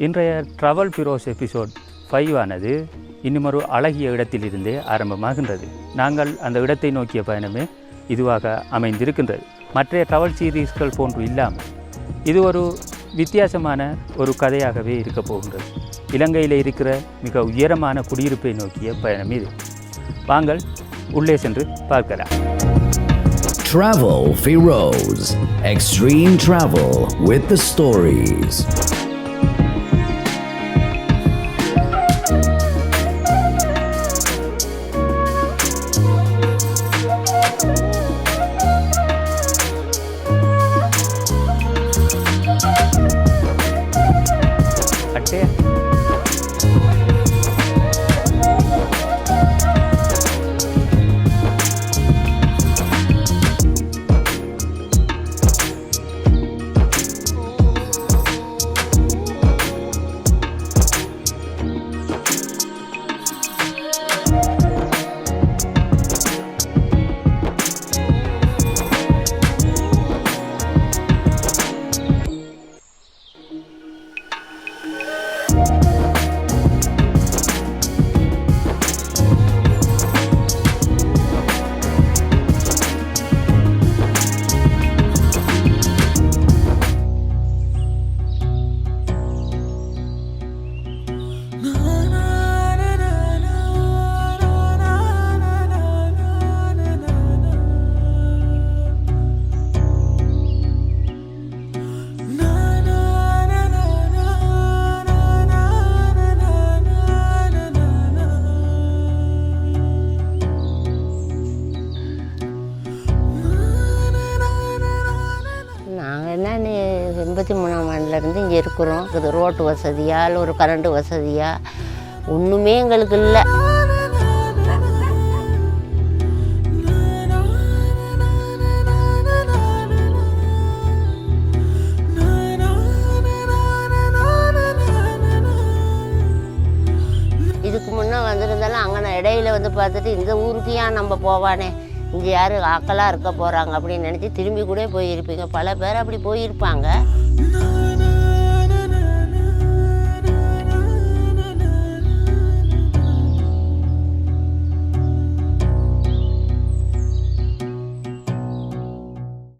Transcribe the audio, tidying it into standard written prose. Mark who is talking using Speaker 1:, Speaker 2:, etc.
Speaker 1: இன்றைய travel Firoz episode 5 ஆனது இன்னும் ஒரு அழகிய இடத்திலிருந்தே ஆரம்பமாகின்றது. நாங்கள் அந்த இடத்தை நோக்கிய பயணமே இதுவாக அமைந்திருக்கின்றது. மற்ற ட்ராவல் சீரீஸ்கள் போன்று இல்லாமல் இது ஒரு வித்தியாசமான ஒரு கதையாகவே இருக்கப் போகின்றது. இலங்கையில் இருக்கிற மிக உயரமான குடியிருப்பை நோக்கிய பயணம் இது. வாங்கள் உள்ளே சென்று பார்க்கலாம்.
Speaker 2: Travel Feroz, extreme travel with the stories.
Speaker 3: நாங்கள் 83ஆம் ஆண்டுலேருந்து இங்கே இருக்கிறோம். இது ரோட்டு வசதியா இல்லை ஒரு கரண்ட் வசதியா ஒன்றுமே எங்களுக்கு இல்லை. இதுக்கு முன்னே வந்திருந்தாலும் அங்கே இடையில வந்து பார்த்துட்டு இந்த ஊருக்கு ஏன் நம்ம போவானே, இங்கே யார் ஆக்கலாக இருக்க போகிறாங்க அப்படின்னு நினச்சி திரும்பி கூட போயிருப்பீங்க. பல பேர் அப்படி போயிருப்பாங்க.